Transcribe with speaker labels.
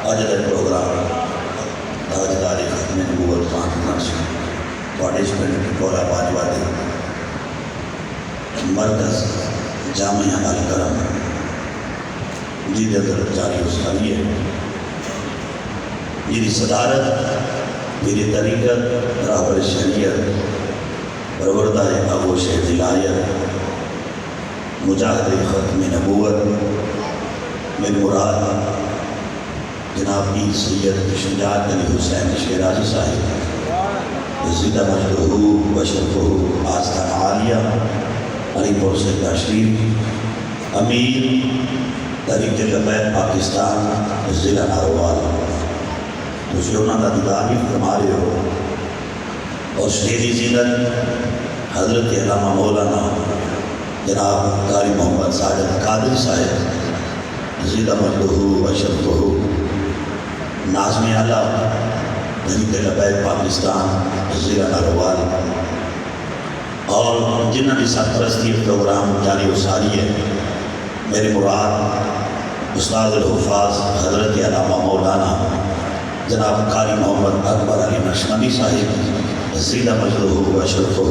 Speaker 1: اج کا پروگرام تاجدار ختم نبوت پاک سے تھوڑے پنڈ ٹکورا باجوا دے مرکز جامعہ الکرم جی اندر جاری ہو سکتی ہے، جی صدارت میری طریقت راہبر شریعت پروردہ آغوش ولایت مجاہد ختم نبوت میری مراد جناب پیر سید شجاعت علی حسین شیرازی صاحب زندہ مجدہ و شرفہ آستان عالیہ علی پور سے تشریف امیر تحریک لبیک پاکستان ضلع ناروال تسی انہوں کا دیدار بھی فرما رہے ہو، اور شہری زینت حضرت علامہ مولانا جناب قاری محمد ساجد قادری صاحب زندہ مجدہ و شرفہ ناظم اعلیٰ تحریک لبیک پاکستان ضلع ناروال، اور جنہ کی سرپرستی پروگرام جاری و ساری ہے میرے مراد استاد الحفاظ حضرت علامہ مولانا جناب قاری محمد اکبر علی نشمندی صاحب زندہ مجدہ و شرفہ